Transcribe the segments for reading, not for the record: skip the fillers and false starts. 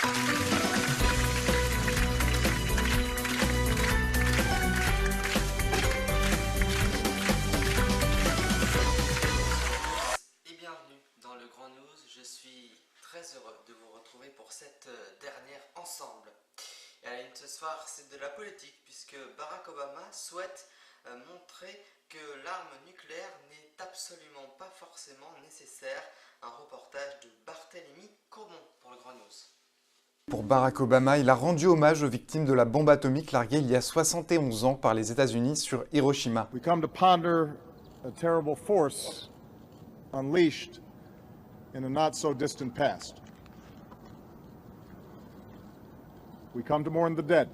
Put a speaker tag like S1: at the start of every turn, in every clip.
S1: Et bienvenue dans le Grand News. Je suis très heureux de vous retrouver pour cette dernière ensemble. Et à la une ce soir, c'est de la politique puisque Barack Obama souhaite montrer que l'arme nucléaire n'est absolument pas forcément nécessaire. Un reportage de Barthélemy Courbon pour le Grand News.
S2: Pour Barack Obama, il a rendu hommage aux victimes de la bombe atomique larguée il y a 71 ans par les États-Unis sur Hiroshima.
S3: We come to ponder a terrible force unleashed in a not so distant past. We come to mourn the dead.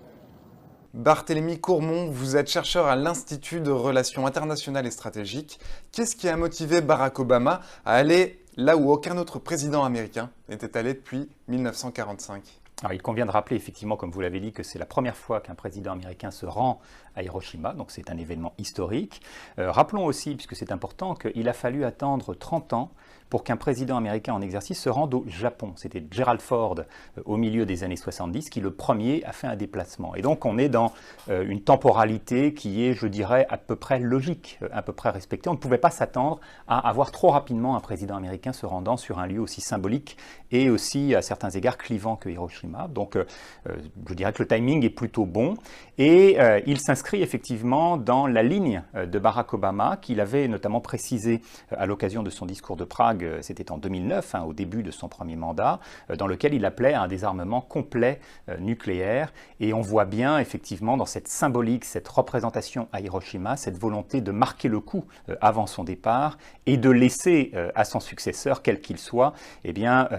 S2: Barthélemy Courbon, vous êtes chercheur à l'Institut de Relations internationales et stratégiques. Qu'est-ce qui a motivé Barack Obama à aller là où aucun autre président américain n'était allé depuis 1945 ?
S4: Alors, il convient de rappeler effectivement, comme vous l'avez dit, que c'est la première fois qu'un président américain se rend à Hiroshima, donc c'est un événement historique. Rappelons aussi, puisque c'est important, qu'il a fallu attendre 30 ans pour qu'un président américain en exercice se rende au Japon. C'était Gerald Ford, au milieu des années 70, qui le premier a fait un déplacement. Et donc on est dans une temporalité qui est, je dirais, à peu près logique, à peu près respectée. On ne pouvait pas s'attendre à avoir trop rapidement un président américain se rendant sur un lieu aussi symbolique et aussi, à certains égards, clivant que Hiroshima. Donc je dirais que le timing est plutôt bon. Et il s'inscrit effectivement dans la ligne de Barack Obama, qu'il avait notamment précisé à l'occasion de son discours de Prague, c'était en 2009, au début de son premier mandat, dans lequel il appelait à un désarmement complet nucléaire. Et on voit bien effectivement dans cette symbolique, cette représentation à Hiroshima, cette volonté de marquer le coup avant son départ et de laisser à son successeur, quel qu'il soit, eh bien,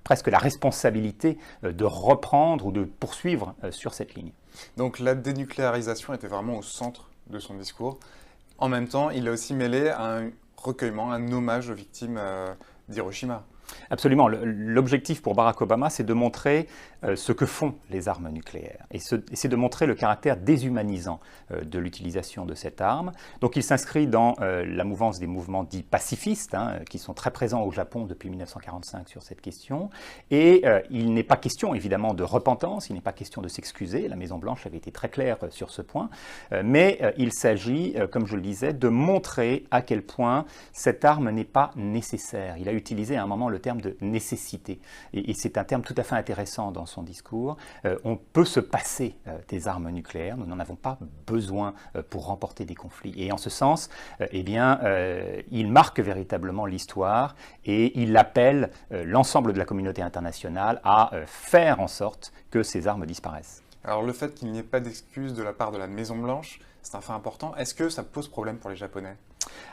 S4: presque la responsabilité de reprendre ou de poursuivre sur cette ligne.
S2: Donc la dénucléarisation était vraiment au centre de son discours. En même temps, il a aussi mêlé un recueillement, un hommage aux victimes d'Hiroshima.
S4: Absolument. L'objectif pour Barack Obama, c'est de montrer ce que font les armes nucléaires. Et c'est de montrer le caractère déshumanisant de l'utilisation de cette arme. Donc il s'inscrit dans la mouvance des mouvements dits pacifistes, qui sont très présents au Japon depuis 1945 sur cette question. Et il n'est pas question, évidemment, de repentance, il n'est pas question de s'excuser. La Maison-Blanche avait été très claire sur ce point. Mais il s'agit, comme je le disais, de montrer à quel point cette arme n'est pas nécessaire. Il a utilisé à un moment le terme de nécessité. Et c'est un terme tout à fait intéressant dans son discours. On peut se passer des armes nucléaires, nous n'en avons pas besoin pour remporter des conflits. Et en ce sens, eh bien, il marque véritablement l'histoire et il appelle l'ensemble de la communauté internationale à faire en sorte que ces armes disparaissent.
S2: Alors le fait qu'il n'y ait pas d'excuses de la part de la Maison-Blanche, c'est un fait important. Est-ce que ça pose problème pour les Japonais ?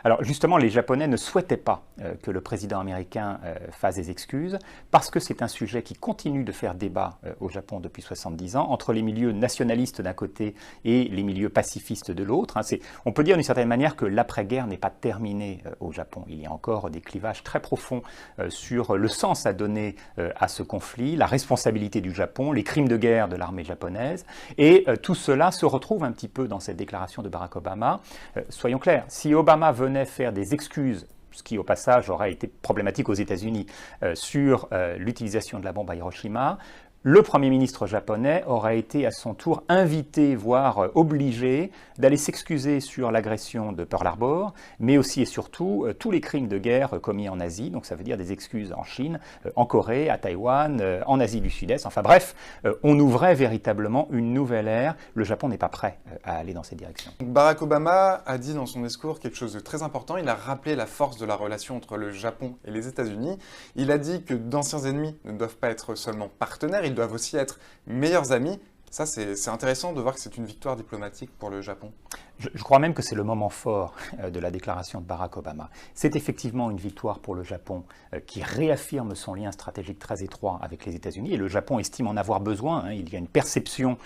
S4: Alors justement, les Japonais ne souhaitaient pas que le président américain fasse des excuses parce que c'est un sujet qui continue de faire débat au Japon depuis 70 ans entre les milieux nationalistes d'un côté et les milieux pacifistes de l'autre. On peut dire d'une certaine manière que l'après-guerre n'est pas terminée au Japon. Il y a encore des clivages très profonds sur le sens à donner à ce conflit, la responsabilité du Japon, les crimes de guerre de l'armée japonaise. Et tout cela se retrouve un petit peu dans cette déclaration de Barack Obama. Soyons clairs, si Obama venait faire des excuses, ce qui au passage aurait été problématique aux États-Unis, sur l'utilisation de la bombe à Hiroshima, le Premier ministre japonais aurait été à son tour invité, voire obligé, d'aller s'excuser sur l'agression de Pearl Harbor, mais aussi et surtout tous les crimes de guerre commis en Asie, donc ça veut dire des excuses en Chine, en Corée, à Taïwan, en Asie du Sud-Est, enfin bref, on ouvrait véritablement une nouvelle ère. Le Japon n'est pas prêt à aller dans cette direction.
S2: Barack Obama a dit dans son discours quelque chose de très important. Il a rappelé la force de la relation entre le Japon et les États-Unis. Il a dit que d'anciens ennemis ne doivent pas être seulement partenaires, ils doivent aussi être meilleurs amis. Ça, c'est intéressant de voir que c'est une victoire diplomatique pour le Japon.
S4: Je crois même que c'est le moment fort de la déclaration de Barack Obama. C'est effectivement une victoire pour le Japon qui réaffirme son lien stratégique très étroit avec les États-Unis. Et le Japon estime en avoir besoin. Il y a une perception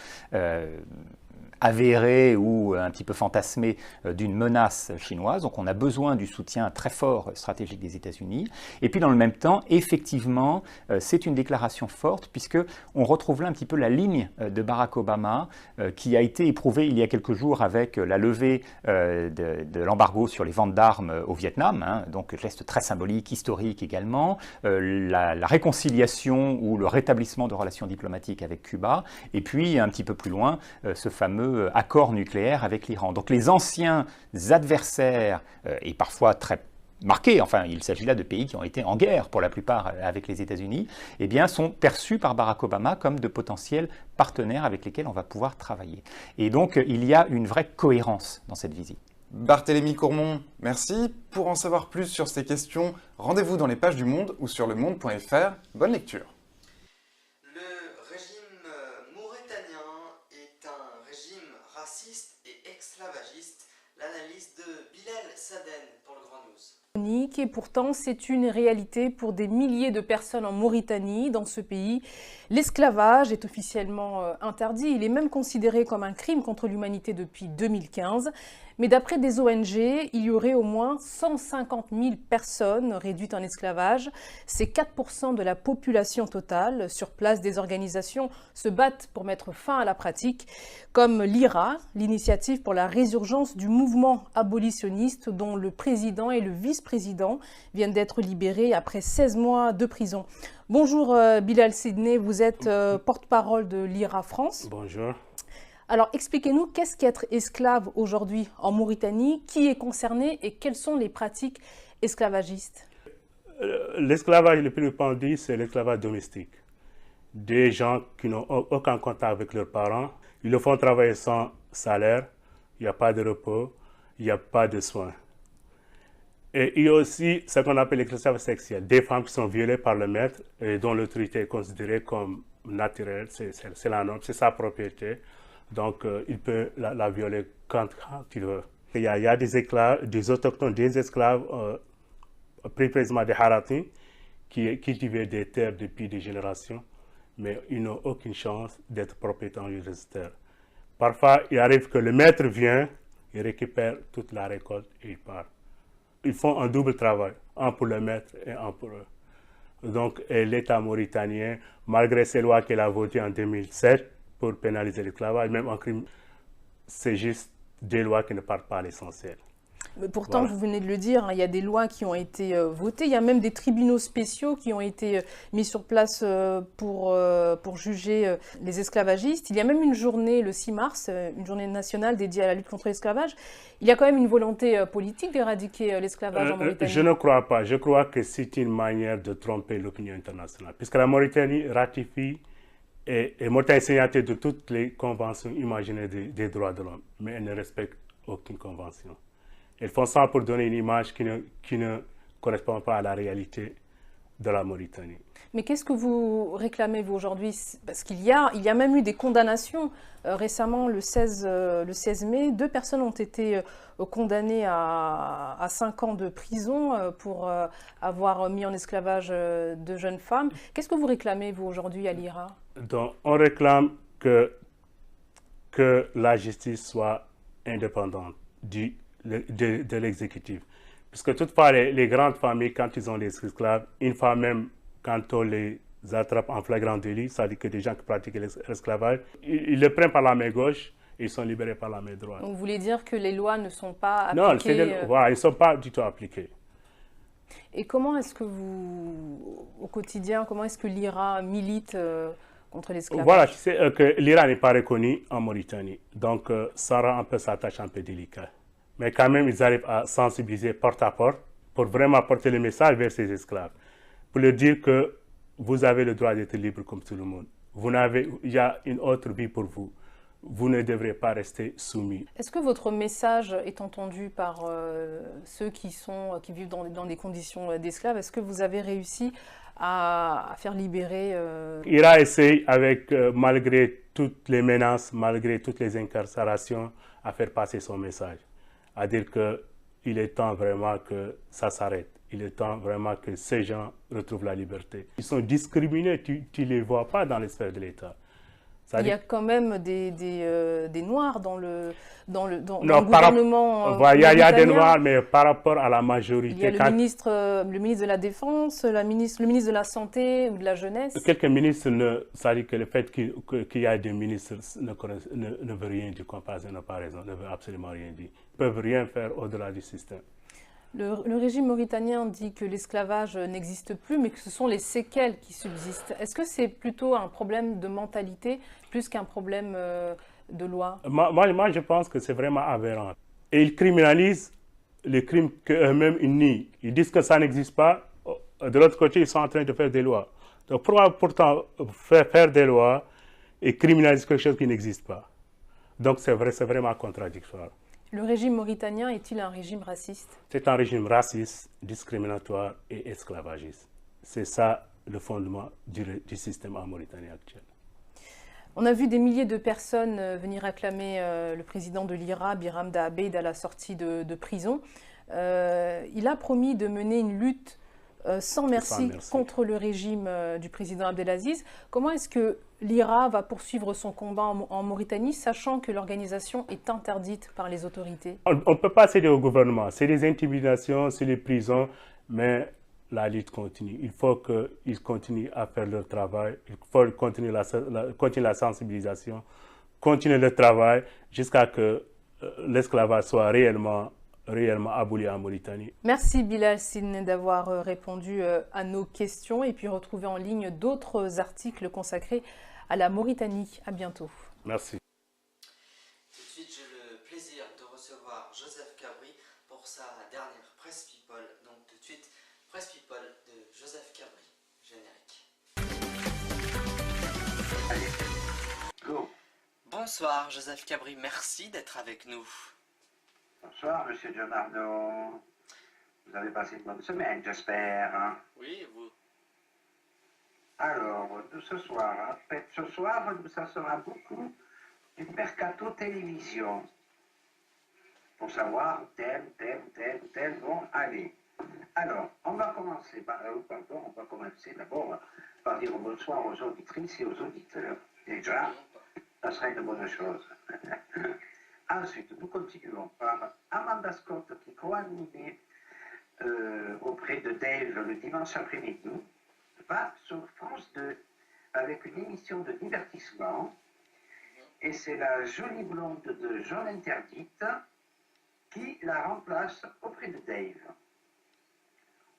S4: avérée ou un petit peu fantasmée d'une menace chinoise. Donc on a besoin du soutien très fort stratégique des États-Unis. Et puis dans le même temps, effectivement, c'est une déclaration forte puisqu'on retrouve là un petit peu la ligne de Barack Obama qui a été éprouvée il y a quelques jours avec la levée de l'embargo sur les ventes d'armes au Vietnam, hein, donc geste très symbolique, historique également, la réconciliation ou le rétablissement de relations diplomatiques avec Cuba, et puis un petit peu plus loin, ce fameux accord nucléaire avec l'Iran. Donc les anciens adversaires, et parfois très marqués, enfin il s'agit là de pays qui ont été en guerre pour la plupart avec les États-Unis, eh bien sont perçus par Barack Obama comme de potentiels partenaires avec lesquels on va pouvoir travailler. Et donc il y a une vraie cohérence dans cette visite.
S2: Barthélémy Courmont, merci. Pour en savoir plus sur ces questions, rendez-vous dans les pages du Monde ou sur lemonde.fr. Bonne lecture.
S1: Le régime mauritanien est un régime raciste et esclavagiste. L'analyse de Bilal Saden pour le Grand News.
S5: Et pourtant, c'est une réalité pour des milliers de personnes en Mauritanie. Dans ce pays, l'esclavage est officiellement interdit. Il est même considéré comme un crime contre l'humanité depuis 2015. Mais d'après des ONG, il y aurait au moins 150 000 personnes réduites en esclavage. C'est 4% de la population totale. Sur place, des organisations se battent pour mettre fin à la pratique, comme l'IRA, l'initiative pour la résurgence du mouvement abolitionniste dont le président et le vice-président viennent d'être libérés après 16 mois de prison. Bonjour Bilal Sidney, vous êtes porte-parole de l'IRA France.
S6: Bonjour.
S5: Alors, expliquez-nous, qu'est-ce qu'être esclave aujourd'hui en Mauritanie? Qui est concerné et quelles sont les pratiques esclavagistes?
S6: L'esclavage le plus répandu, c'est l'esclavage domestique. Des gens qui n'ont aucun contact avec leurs parents, ils le font travailler sans salaire, il n'y a pas de repos, il n'y a pas de soins. Et il y a aussi ce qu'on appelle l'esclavage sexuel, des femmes qui sont violées par le maître et dont l'autorité est considérée comme naturelle, c'est la norme, c'est sa propriété. Donc, il peut la violer quand il veut. Il y a des esclaves, des autochtones, des esclaves, plus précisément des Haratins, qui cultivaient des terres depuis des générations, mais ils n'ont aucune chance d'être propriétaires universitaires. Parfois, il arrive que le maître vient, il récupère toute la récolte et il part. Ils font un double travail, un pour le maître et un pour eux. Donc, l'État mauritanien, malgré ces lois qu'il a votées en 2007, pour pénaliser l'esclavage, même en crime, c'est juste des lois qui ne partent pas à l'essentiel.
S5: Mais pourtant,
S6: Voilà.
S5: vous venez de le dire, hein, il y a des lois qui ont été votées, il y a même des tribunaux spéciaux qui ont été mis sur place pour juger les esclavagistes. Il y a même une journée, le 6 mars, une journée nationale dédiée à la lutte contre l'esclavage. Il y a quand même une volonté politique d'éradiquer l'esclavage en Mauritanie.
S6: Je ne crois pas. Je crois que c'est une manière de tromper l'opinion internationale, puisque la Mauritanie ratifie et Mauritanie est signataire de toutes les conventions imaginées des droits de l'homme, mais elle ne respecte aucune convention. Elles font ça pour donner une image qui ne correspond pas à la réalité de la Mauritanie.
S5: Mais qu'est-ce que vous réclamez, vous, aujourd'hui? Parce qu'il y a même eu des condamnations. Récemment, le 16 mai, 2 personnes ont été condamnées à 5 ans de prison pour avoir mis en esclavage de jeunes femmes. Qu'est-ce que vous réclamez, vous, aujourd'hui, à l'IRA?
S6: Donc, on réclame que la justice soit indépendante de l'exécutif. Puisque toutefois, les grandes familles, quand ils ont des esclaves, une fois même, quand on les attrape en flagrant délit, c'est-à-dire que des gens qui pratiquent l'esclavage, ils le prennent par la main gauche et ils sont libérés par la main droite.
S5: Donc, vous voulez dire que les lois ne sont pas appliquées?
S6: Non, voilà, ils ne sont pas du tout appliqués.
S5: Et comment est-ce que vous, au quotidien, comment est-ce que l'IRA milite contre l'esclavage?
S6: Voilà, tu sais que l'Iran n'est pas reconnu en Mauritanie. Donc, ça rend un peu sa tâche un peu délicate. Mais quand même, ils arrivent à sensibiliser porte à porte pour vraiment porter le message vers ces esclaves. Pour leur dire que vous avez le droit d'être libre comme tout le monde. Il y a une autre vie pour vous. Vous ne devrez pas rester soumis.
S5: Est-ce que votre message est entendu par ceux qui vivent dans des conditions d'esclaves? Est-ce que vous avez réussi à faire libérer
S6: L'IRA essaye, malgré toutes les menaces, malgré toutes les incarcérations, à faire passer son message. À dire qu'il est temps vraiment que ça s'arrête. Il est temps vraiment que ces gens retrouvent la liberté. Ils sont discriminés, tu ne les vois pas dans les sphères de l'État.
S5: Il y a quand même des Noirs dans le
S6: Non,
S5: gouvernement
S6: il y a des
S5: mauritanien.
S6: Noirs, mais par rapport à la majorité.
S5: Il y a le ministre de la Défense, le ministre de la Santé ou de la Jeunesse.
S6: Quelques ministres, ça dit que le fait qu'il y ait des ministres ne veut rien dire, comparaison n'a pas raison, ne veut absolument rien dire. Ils ne peuvent rien faire au-delà du système.
S5: Le régime mauritanien dit que l'esclavage n'existe plus, mais que ce sont les séquelles qui subsistent. Est-ce que c'est plutôt un problème de mentalité plus qu'un problème de loi?
S6: Moi, je pense que c'est vraiment aberrant. Et ils criminalisent les crimes qu'eux-mêmes ils nient. Ils disent que ça n'existe pas. De l'autre côté, ils sont en train de faire des lois. Donc pourtant faire des lois et criminaliser quelque chose qui n'existe pas. Donc c'est vraiment contradictoire.
S5: Le régime mauritanien est-il un régime raciste?
S6: C'est un régime raciste, discriminatoire et esclavagiste. C'est ça le fondement du système en Mauritanie actuel.
S5: On a vu des milliers de personnes venir acclamer le président de l'IRA, Biram Dahabeid, à la sortie de prison. Il a promis de mener une lutte sans merci contre le régime du président Abdelaziz. Comment est-ce que l'IRA va poursuivre son combat en Mauritanie, sachant que l'organisation est interdite par les autorités?
S6: On ne peut pas céder au gouvernement. C'est des intimidations, c'est les prisons, mais la lutte continue. Il faut qu'ils continuent à faire leur travail. Il faut continuer la sensibilisation, continuer le travail jusqu'à ce que l'esclavage soit réellement aboli en Mauritanie.
S5: Merci Bilal Sidney d'avoir répondu à nos questions et puis retrouver en ligne d'autres articles consacrés à la Mauritanie. À bientôt.
S6: Merci.
S1: Tout de suite, j'ai le plaisir de recevoir Joseph Cabri pour sa dernière Presse People. Donc tout de suite, Presse People de Joseph Cabri. Générique.
S7: Go.
S1: Bonsoir Joseph Cabri, merci d'être avec nous.
S7: Bonsoir, Monsieur Gianardo. Vous avez passé une bonne semaine, j'espère. Hein?
S1: Oui, vous?
S7: Alors, ce soir, ça sera beaucoup du mercato télévision. Pour savoir tel vont aller. Alors, on va commencer d'abord par dire bonsoir aux auditrices et aux auditeurs. Déjà, ça serait une bonne chose. Ensuite, nous continuons par Amanda Scott qui co-animait auprès de Dave le dimanche après-midi, va sur France 2 avec une émission de divertissement et c'est la jolie blonde de Jean Interdite qui la remplace auprès de Dave.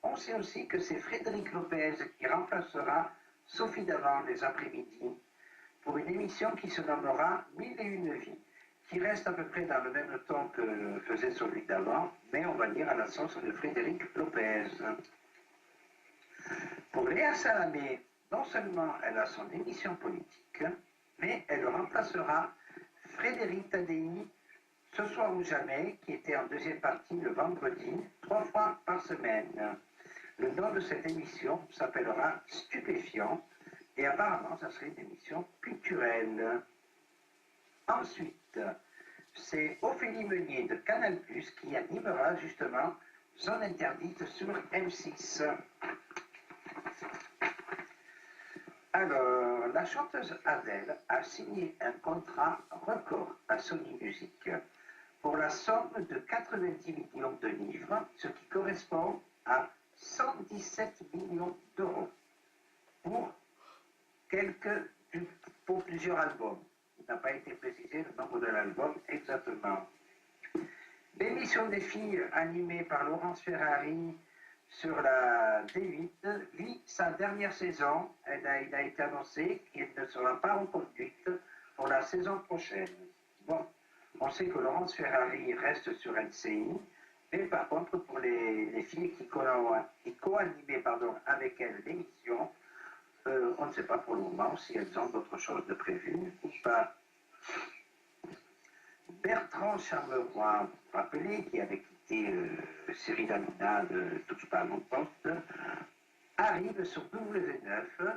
S7: On sait aussi que c'est Frédéric Lopez qui remplacera Sophie Davant les après-midi pour une émission qui se nommera 1001 vies, qui reste à peu près dans le même ton que faisait celui d'avant, mais on va dire à la sauce de Frédéric Lopez. Pour Léa Salamé, non seulement elle a son émission politique, mais elle remplacera Frédéric Tadei, Ce soir ou jamais, qui était en deuxième partie le vendredi, 3 fois par semaine. Le nom de cette émission s'appellera Stupéfiant, et apparemment, ça serait une émission culturelle. Ensuite, c'est Ophélie Meunier de Canal+, qui animera justement Zone Interdite sur M6. Alors, la chanteuse Adèle a signé un contrat record à Sony Music pour la somme de 90 millions de livres, ce qui correspond à 117 millions d'euros pour plusieurs albums. Il n'a pas été précisé le nombre de l'album exactement. L'émission des filles animée par Laurence Ferrari sur la D8 vit sa dernière saison. Il a été annoncé qu'elle ne sera pas reconduite pour la saison prochaine. Bon, on sait que Laurence Ferrari reste sur LCI, mais par contre pour les filles qui co-animaient avec elle l'émission, on ne sait pas pour le moment si elles ont d'autres choses de prévues ou pas. Bertrand Charleroi, rappelé, qui avait quitté Cyril Hanouna de Touche pas à mon poste, arrive sur W9,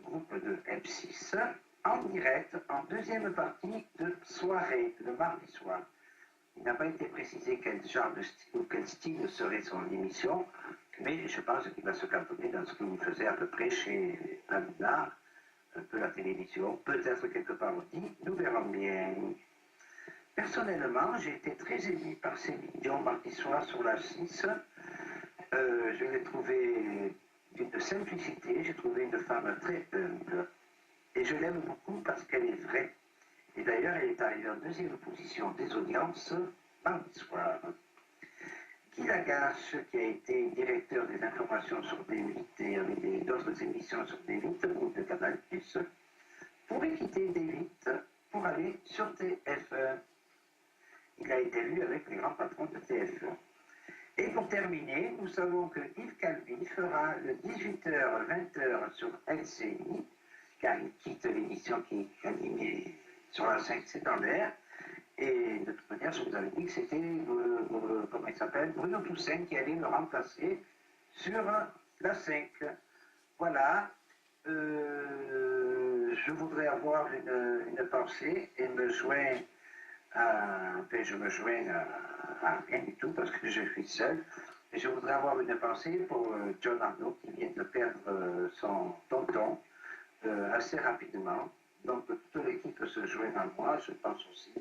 S7: groupe de M6, en direct, en deuxième partie de soirée, le mardi soir. Il n'a pas été précisé quel genre de style ou quel style serait son émission, mais je pense qu'il va se cantonner dans ce que vous faisiez à peu près chez Hanouna, un peu la télévision, peut-être quelque part aussi, nous verrons bien. Personnellement, j'ai été très ému par Céline Dion mardi soir sur la 6. Je l'ai trouvée d'une simplicité, j'ai trouvé une femme très humble. Et je l'aime beaucoup parce qu'elle est vraie. Et d'ailleurs, elle est arrivée en deuxième position des audiences mardi soir. Guy Lagache, qui a été directeur des informations sur D8 et avec d'autres émissions sur D8, groupe de Canal+, pourrait quitter D8 pour aller sur TF1. Il a été vu avec les grands patrons de TF1. Et pour terminer, nous savons que Yves Calvi fera le 18h-20h sur LCI, car il quitte l'émission qui est animée sur la 5 secondaire. Et de toute manière, je vous avais dit que c'était, comment il s'appelle, Bruno Toussaint qui allait le remplacer sur la 5. Voilà. Je voudrais avoir une pensée et me joindre je me joins à rien du tout parce que je suis seul. Et je voudrais avoir une pensée pour John Arnaud qui vient de perdre son tonton assez rapidement. Donc toute l'équipe se joint à moi, je pense aussi,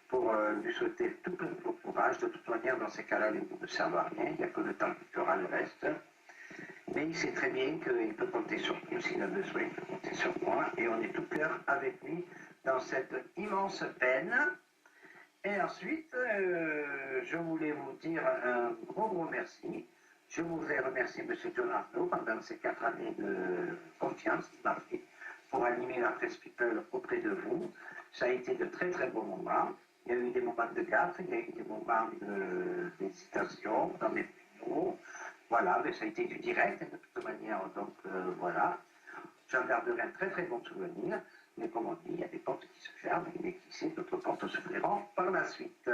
S7: pour lui souhaiter tout plein de courage. De toute manière, dans ces cas-là, les mots ne servent à rien, il n'y a que le temps qui fera le reste. Mais il sait très bien qu'il peut compter sur nous s'il a besoin, il peut compter sur moi. Et on est tout cœur avec lui dans cette immense peine. Et ensuite, je voulais vous dire un gros merci. Je voudrais remercier M. John Arnaud pendant ces 4 années de confiance qu'il m'a fait pour animer la Presse People auprès de vous. Ça a été de très très bons moments. Il y a eu des moments de gaffe, il y a eu des moments d'hésitation dans mes vidéos. Voilà, mais ça a été du direct de toute manière, donc voilà. J'en garderai un très très bon souvenir. Mais comme on dit, il y a des portes qui se ferment, mais qui sait, d'autres portes s'ouvriront par la suite.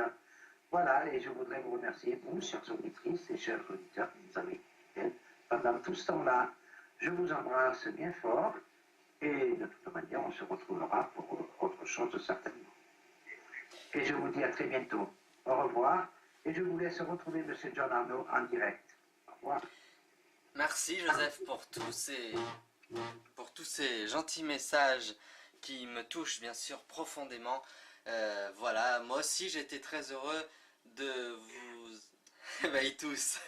S7: Voilà, et je voudrais vous remercier, vous, chères auditrices et chers auditeurs qui nous avez écoutés pendant tout ce temps-là. Je vous embrasse bien fort, et de toute manière, on se retrouvera pour autre chose certainement. Et je vous dis à très bientôt. Au revoir, et je vous laisse retrouver M. John Arnaud en direct. Au revoir.
S1: Merci Joseph pour tous ces gentils messages qui me touchent bien sûr profondément. Voilà, moi aussi j'étais très heureux de vous... ils tous.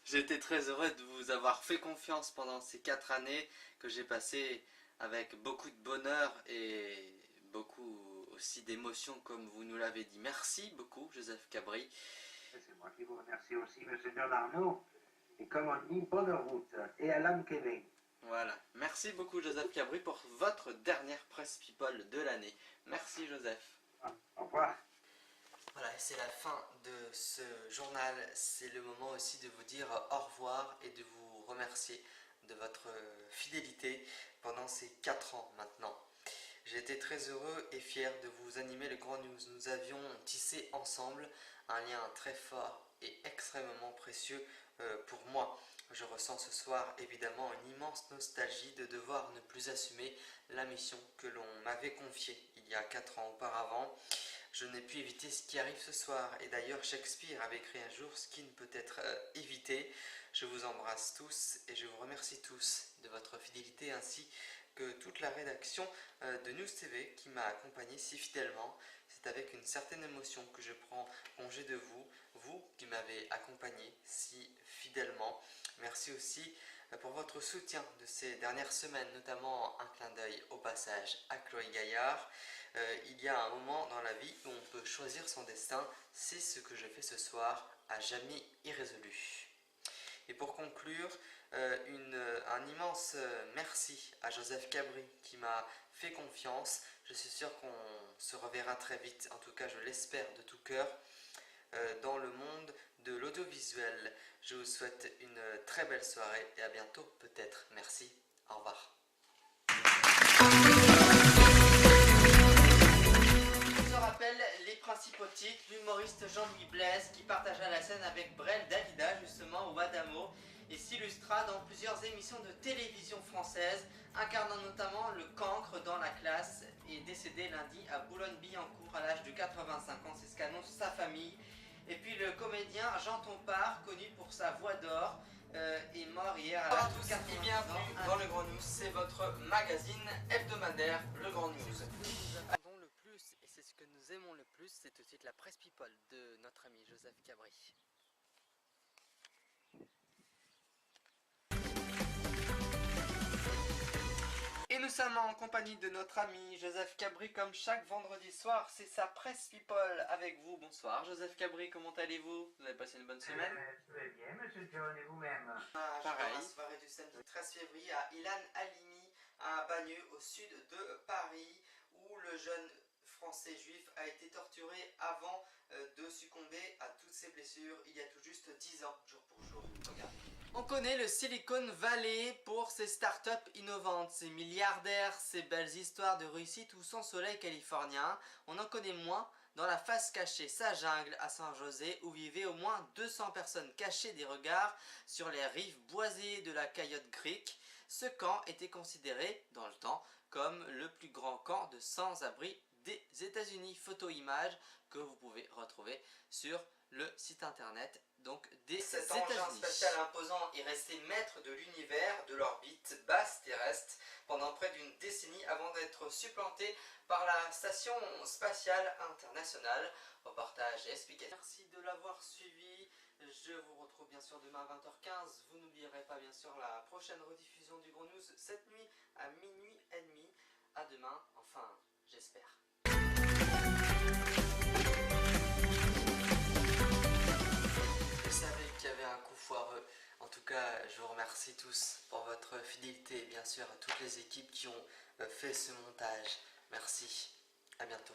S1: J'étais très heureux de vous avoir fait confiance pendant ces 4 années que j'ai passées avec beaucoup de bonheur et beaucoup aussi d'émotions comme vous nous l'avez dit. Merci beaucoup Joseph Cabri.
S7: C'est moi qui vous remercie aussi, M. John Arnaud. Et comme on dit, bonne route et à l'âme Kevin.
S1: Voilà, merci beaucoup Joseph Cabri pour votre dernière Presse People de l'année. Merci Joseph.
S7: Au revoir.
S1: Voilà, c'est la fin de ce journal. C'est le moment aussi de vous dire au revoir et de vous remercier de votre fidélité pendant ces 4 ans maintenant. J'ai été très heureux et fier de vous animer le Grand News. Nous avions tissé ensemble un lien très fort et extrêmement précieux pour moi. Je ressens ce soir évidemment une immense nostalgie de devoir ne plus assumer la mission que l'on m'avait confiée il y a 4 ans auparavant. Je n'ai pu éviter ce qui arrive ce soir, et d'ailleurs Shakespeare avait écrit un jour ce qui ne peut être évité. Je vous embrasse tous et je vous remercie tous de votre fidélité ainsi que toute la rédaction de News TV qui m'a accompagné si fidèlement. C'est avec une certaine émotion que je prends congé de vous, vous qui m'avez accompagné si fidèlement. Merci aussi pour votre soutien de ces dernières semaines, notamment un clin d'œil au passage à Chloé Gaillard. Il y a un moment dans la vie où on peut choisir son destin, c'est ce que je fais ce soir, à jamais irrésolu. Et pour conclure, un immense merci à Joseph Cabri qui m'a fait confiance. Je suis sûr qu'on se reverra très vite, en tout cas je l'espère de tout cœur, dans le monde de l'audiovisuel. Je vous souhaite une très belle soirée et à bientôt peut-être. Merci, au revoir. Je rappelle les principaux titres: l'humoriste Jean-Louis Blaise qui partagea la scène avec Brel Dalida justement au Adamo et s'illustra dans plusieurs émissions de télévision française, incarnant notamment le cancre dans La Classe, et décédé lundi à Boulogne-Billancourt à l'âge de 85 ans, c'est ce qu'annonce sa famille. Et puis le comédien Jean Tompard, connu pour sa voix d'or, est mort hier à l'âge de 80 ans. Et bienvenue dans le Grand News, c'est votre magazine hebdomadaire, le Grand News. Nous attendons le plus, et c'est ce que nous aimons le plus, c'est tout de suite la presse people de notre ami Joseph Cabri. Et nous sommes en compagnie de notre ami Joseph Cabri comme chaque vendredi soir, c'est sa presse people avec vous. Bonsoir Joseph Cabri, comment allez-vous? Vous avez passé une bonne semaine?
S7: Très bien, monsieur John, et vous-même?
S1: Pareil. La soirée du samedi 13 février à Ilan Halimi, à Bagneux, au sud de Paris, où le jeune français juif a été torturé avant de succomber à toutes ses blessures il y a tout juste 10 ans, jour pour jour. Regarde. On connaît le Silicon Valley pour ses startups innovantes, ses milliardaires, ses belles histoires de réussite ou son soleil californien. On en connaît moins dans la face cachée, sa jungle à San José, où vivaient au moins 200 personnes cachées des regards sur les rives boisées de la Coyote Creek. Ce camp était considéré, dans le temps, comme le plus grand camp de sans-abri des États-Unis. Photo-images que vous pouvez retrouver sur le site internet donc des États-Unis. Cet engin spatial imposant est resté maître de l'univers, de l'orbite basse terrestre pendant près d'une décennie avant d'être supplanté par la Station Spatiale Internationale. Reportage et explication. Merci de l'avoir suivi. Je vous retrouve bien sûr demain à 20h15. Vous n'oublierez pas bien sûr la prochaine rediffusion du Gros News cette nuit à minuit et demi. À demain, enfin j'espère. Je savais qu'il y avait un coup foireux. En tout cas, je vous remercie tous pour votre fidélité et bien sûr à toutes les équipes qui ont fait ce montage. Merci, à bientôt.